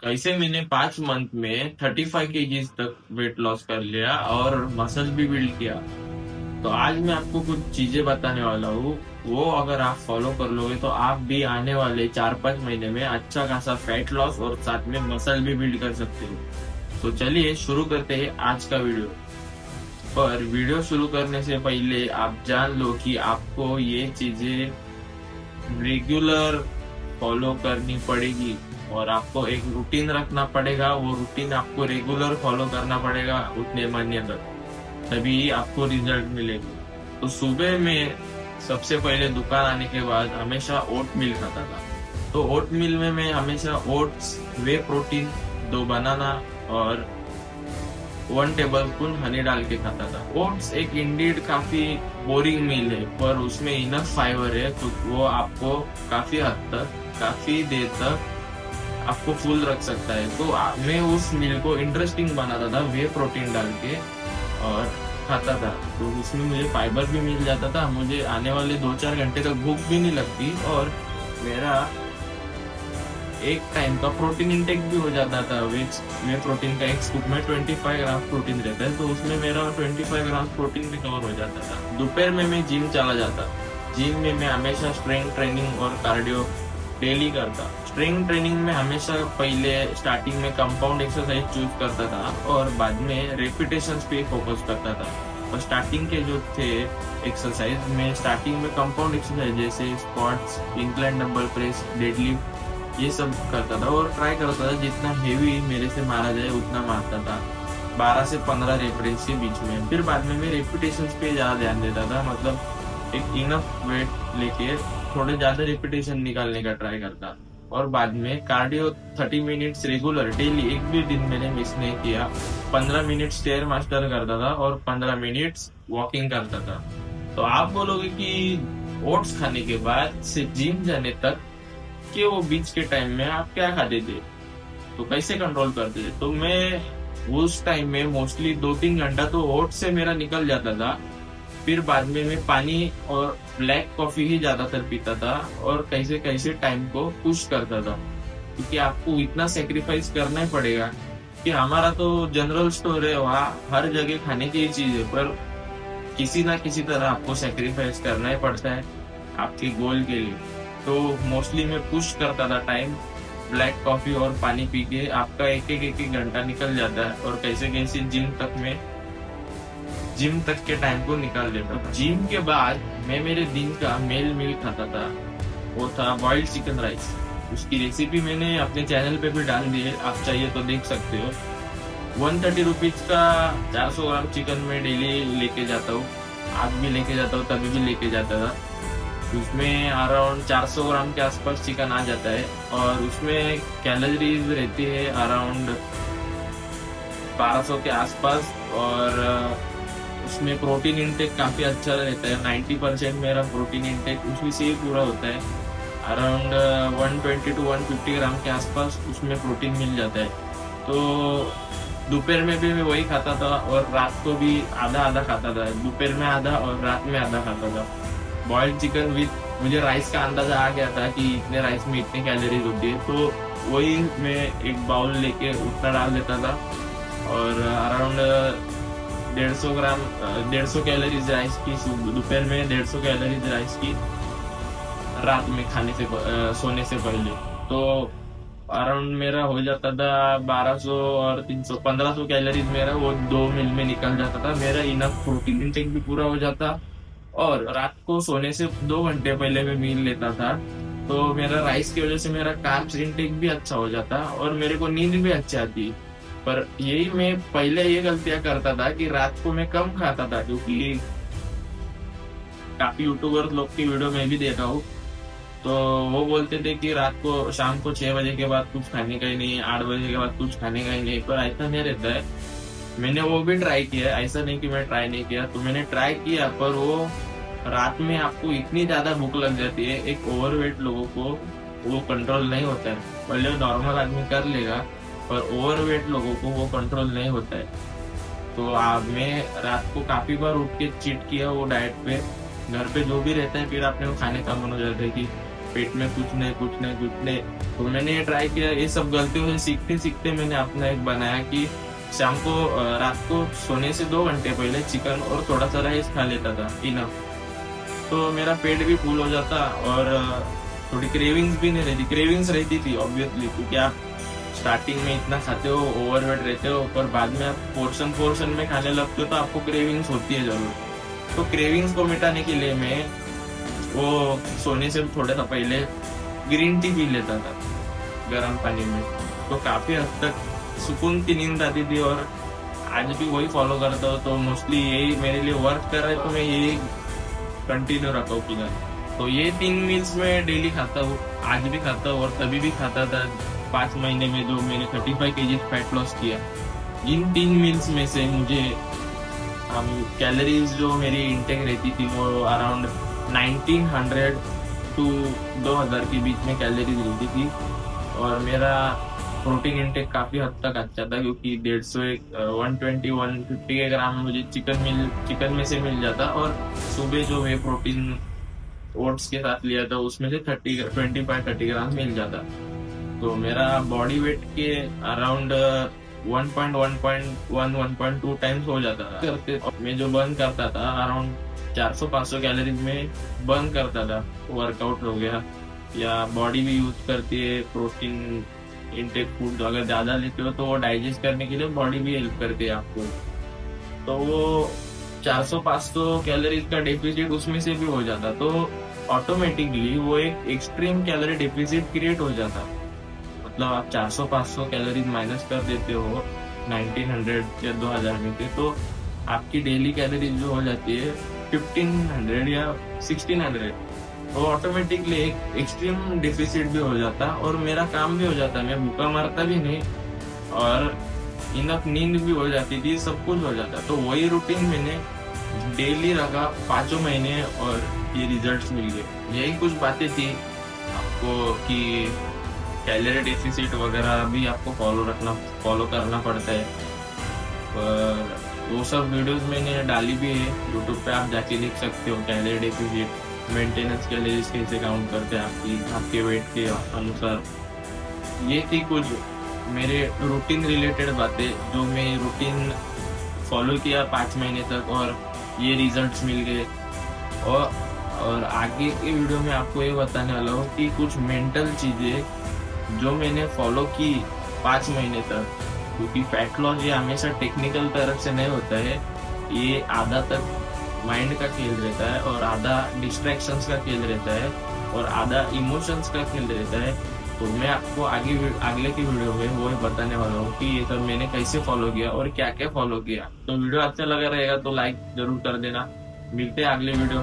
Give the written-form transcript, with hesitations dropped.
कैसे मैंने 5 मंथ में 35 kg तक वेट लॉस कर लिया और मसल भी बिल्ड किया। तो आज मैं आपको कुछ चीजें बताने वाला हूँ। वो अगर आप फॉलो कर लोगे तो आप भी आने वाले 4-5 महीने में अच्छा खासा फैट लॉस और साथ में मसल भी बिल्ड कर सकते हो। तो चलिए शुरू करते हैं आज का वीडियो। पर वीडियो शुरू करने से पहले आप जान लो कि आपको ये चीजें रेगुलर फॉलो करनी पड़ेगी और आपको एक रूटीन रखना पड़ेगा। वो रूटीन आपको रेगुलर फॉलो करना पड़ेगा उतने महीने तक, तभी आपको रिजल्ट मिलेगा। तो सुबह में सबसे पहले दुकान आने के बाद हमेशा ओट मिल खाता था। तो ओट मिल में मैं हमेशा ओट्स, वे प्रोटीन, 2 बनाना और 1 टेबल स्पून हनी डाल के खाता था। ओट्स एक इंडीड काफी बोरिंग मील है, पर उसमें इनफ फाइबर है तो वो आपको काफी हद तक, काफी देर तक आपको फुल रख सकता है। तो मैं उस मील को इंटरेस्टिंग बनाता था वे प्रोटीन डाल के और खाता था। तो उसमें मुझे फाइबर भी मिल जाता था, मुझे आने वाले 2-4 घंटे तक भूख भी नहीं लगती और मेरा एक टाइम का प्रोटीन इंटेक भी हो जाता था। वे प्रोटीन का एक स्कूप में 25 ग्राम प्रोटीन रहता है, तो उसमें मेरा 25 ग्राम प्रोटीन भी कवर हो जाता था। दोपहर में मैं जिम चला जाता। जिम में मैं हमेशा स्ट्रेंथ ट्रेनिंग और कार्डियो डेली करता। स्ट्रेंथ ट्रेनिंग में हमेशा पहले स्टार्टिंग में कंपाउंड एक्सरसाइज चूज करता था और बाद में रेपिटेशन पे फोकस करता था। और स्टार्टिंग के जो थे एक्सरसाइज में, स्टार्टिंग में कंपाउंड एक्सरसाइज जैसे squats, incline dumbbell press, deadlift, ये सब करता था और ट्राई करता था जितना हेवी मेरे से मारा जाए उतना मारता था, 12 से 15 रेपिटेशन के बीच में। फिर बाद में मैं रेपिटेशन पे ज्यादा ध्यान देता था, मतलब एक इनफ वेट लेके थोड़े ज्यादा रेपिटेशन निकालने का ट्राई करता। और बाद में कार्डियो 30 मिनट्स रेगुलर डेली, एक भी दिन मैंने मिस नहीं किया। 15 मिनट स्टेयर मास्टर करता था और 15 मिनट्स वॉकिंग करता था। तो आप बोलोगे कि ओट्स खाने के बाद से जिम जाने तक कि वो बीच के टाइम में आप क्या खाते थे, तो कैसे कंट्रोल करते थे? तो मैं उस टाइम में मोस्टली 2-3 घंटा तो ओट्स से मेरा निकल जाता था। फिर बाद में मैं पानी और ब्लैक कॉफी ही ज्यादातर पीता था और कैसे कैसे टाइम को पुश करता था, क्योंकि आपको इतना सेक्रीफाइस करना ही पड़ेगा कि हमारा तो जनरल स्टोर है, वहाँ हर जगह खाने की चीज है, पर किसी ना किसी तरह आपको सेक्रीफाइस करना ही पड़ता है आपके गोल के लिए। तो मोस्टली मैं पुश करता था टाइम, ब्लैक कॉफी और पानी पी के आपका एक एक घंटा निकल जाता है और कैसे कैसे जिम तक के टाइम को निकाल लेता था। जिम के बाद मैं मेरे दिन का मेल मील खाता था, वो था बॉइल्ड चिकन राइस। उसकी रेसिपी मैंने अपने चैनल पे भी डाल दी है, आप चाहिए तो देख सकते हो। 130 रुपीज का 400 ग्राम चिकन में डेली लेके जाता हूँ, आज भी लेके जाता हूँ, तभी भी लेके जाता था। उसमें अराउंड 400 ग्राम के आसपास चिकन आ जाता है और उसमें कैलोरीज रहती है अराउंड 1200 के आसपास। और उसमें प्रोटीन इंटेक काफी अच्छा रहता है, 90% मेरा प्रोटीन इंटेक उसी से ही पूरा होता है। अराउंड 120 to 150 ग्राम के आसपास उसमें प्रोटीन मिल जाता है। तो दोपहर में भी मैं वही खाता था और रात को भी आधा आधा खाता था, दोपहर में आधा और रात में आधा खाता था। बॉइल्ड चिकन विथ, मुझे राइस का अंदाजा आ गया था कि इतने राइस में इतने कैलोरीज होती है, तो वही मैं एक बाउल लेके उतना डाल देता था और अराउंड 150 कैलोरीज राइस की दोपहर में, 150 कैलोरीज राइस की रात में खाने से सोने से पहले। तो अराउंड मेरा हो जाता था 1200 और 300, 1500 कैलोरीज मेरा वो 2 मील में निकल जाता था। मेरा इनफ प्रोटीन इंटेक भी पूरा हो जाता और रात को सोने से 2 घंटे पहले मैं मील लेता था, तो मेरा राइस की वजह से मेरा कार्ब्स इंटेक भी अच्छा हो जाता और मेरे को नींद भी अच्छी आती। पर यही मैं पहले ये गलतियां करता था कि रात को मैं कम खाता था, क्योंकि काफी यूट्यूबर लोग की वीडियो में भी देखा हूँ, तो वो बोलते थे कि रात को, शाम को 6 बजे के बाद कुछ खाने का ही नहीं, 8 बजे के बाद कुछ खाने का ही नहीं। पर ऐसा नहीं रहता है। मैंने वो भी ट्राई किया, ऐसा नहीं कि मैं ट्राई नहीं किया, तो मैंने ट्राई किया, पर वो रात में आपको इतनी ज्यादा भूख लग जाती है, एक ओवरवेट लोगों को वो कंट्रोल नहीं होता है। पहले नॉर्मल आदमी कर लेगा, पर ओवरवेट लोगों को वो कंट्रोल नहीं होता है। तो मैं रात को काफी बार उठ के चीट किया वो डाइट पे। घर पे जो भी रहता है फिर आपने वो खाने का मन हो जाता है कि पेट में कुछ नहीं। तो मैंने ये ट्राई किया, ये सब गलतियों से सीखते सीखते मैंने अपना एक बनाया कि शाम को रात को सोने से 2 घंटे पहले चिकन और थोड़ा सा राइस खा लेता था, इनफ। तो मेरा पेट भी फुल हो जाता और थोड़ी क्रेविंग्स भी नहीं रहती। क्रेविंग्स रहती थी ऑब्वियसली, क्योंकि आप स्टार्टिंग में इतना खाते हो, ओवरवेट रहते हो, पर बाद में आप पोर्शन में खाने लगते हो तो आपको क्रेविंग्स होती है जरूर। तो क्रेविंग्स को मिटाने के लिए मैं वो सोने से थोड़ा सा पहले ग्रीन टी पी लेता था गर्म पानी में। तो काफी हद तक सुकून की नींद आती थी और आज भी वही फॉलो करता हूँ। तो मोस्टली यही मेरे लिए वर्क कर रहा है, तो मैं यही कंटिन्यू रखा हूँ फिलहाल। तो ये 3 मील्स में डेली खाता हूँ, आज भी खाता हूँ और तभी भी खाता था 5 महीने में जो मैंने 35 kg फैट लॉस किया। इन 3 मील्स में से मुझे कैलोरीज जो मेरी इंटेक रहती थी वो अराउंड 1900 टू 2000 के बीच में कैलोरीज रहती थी। और मेरा प्रोटीन इंटेक काफी हद तक अच्छा था, क्योंकि 120-150 के ग्राम मुझे चिकन में से मिल जाता, और सुबह जो वे प्रोटीन ओट्स के साथ लिया था उसमें से 25-30 ग्राम मिल जाता। तो मेरा बॉडी वेट के अराउंड 1.2 टाइम्स हो जाता था। करते मैं जो बर्न करता था अराउंड 400-500 कैलोरीज में बर्न करता था। वर्कआउट हो गया या बॉडी भी यूज करती है प्रोटीन इंटेक फूड, अगर ज्यादा लेते हो तो वो डाइजेस्ट करने के लिए बॉडी भी हेल्प करती है आपको। तो वो 400-500 कैलोरीज का डेफिसिट उसमें से भी हो जाता, तो ऑटोमेटिकली वो एक एक्सट्रीम कैलोरी डेफिसिट क्रिएट हो जाता। मतलब आप 400-500 कैलोरीज माइनस कर देते हो 1900 या 2000 में से, तो आपकी डेली कैलोरीज जो हो जाती है 1500 या 1600, वो ऑटोमेटिकली एक एक्सट्रीम डेफिसिट भी हो जाता और मेरा काम भी हो जाता। मैं भूखा मरता भी नहीं और इनफ नींद भी हो जाती थी, सब कुछ हो जाता। तो वही रूटीन मैंने डेली रखा 5 महीने और ये रिजल्ट्स मिल गए। यही कुछ बातें थी आपको कि कैलोरी डेफिसिट वगैरह भी आपको फॉलो करना पड़ता है। और वो सब वीडियोस मैंने डाली भी है यूट्यूब पे, आप जाके देख सकते हो। कैलोरी डेफिसिट, मेंटेनेंस कैलोरीज कैसे काउंट करते हैं आपके वेट के अनुसार। ये थी कुछ मेरे रूटीन रिलेटेड बातें जो मैं रूटीन फॉलो किया 5 महीने तक और ये रिजल्ट्स मिल गए। और आगे के वीडियो में आपको ये बताने वाला हूँ कि कुछ मेंटल चीजें जो मैंने फॉलो की 5 महीने तक, क्योंकि फैट लॉस ये हमेशा टेक्निकल तरफ से नहीं होता है, ये आधा तक माइंड का खेल रहता है और आधा डिस्ट्रैक्शंस का खेल रहता है और आधा इमोशंस का खेल रहता है। तो मैं आपको अगले की वीडियो में वो बताने वाला हूँ कि ये सब मैंने कैसे फॉलो किया और क्या क्या फॉलो किया। तो वीडियो अच्छा लगा रहेगा तो लाइक जरूर कर देना। मिलते हैं अगले वीडियो में।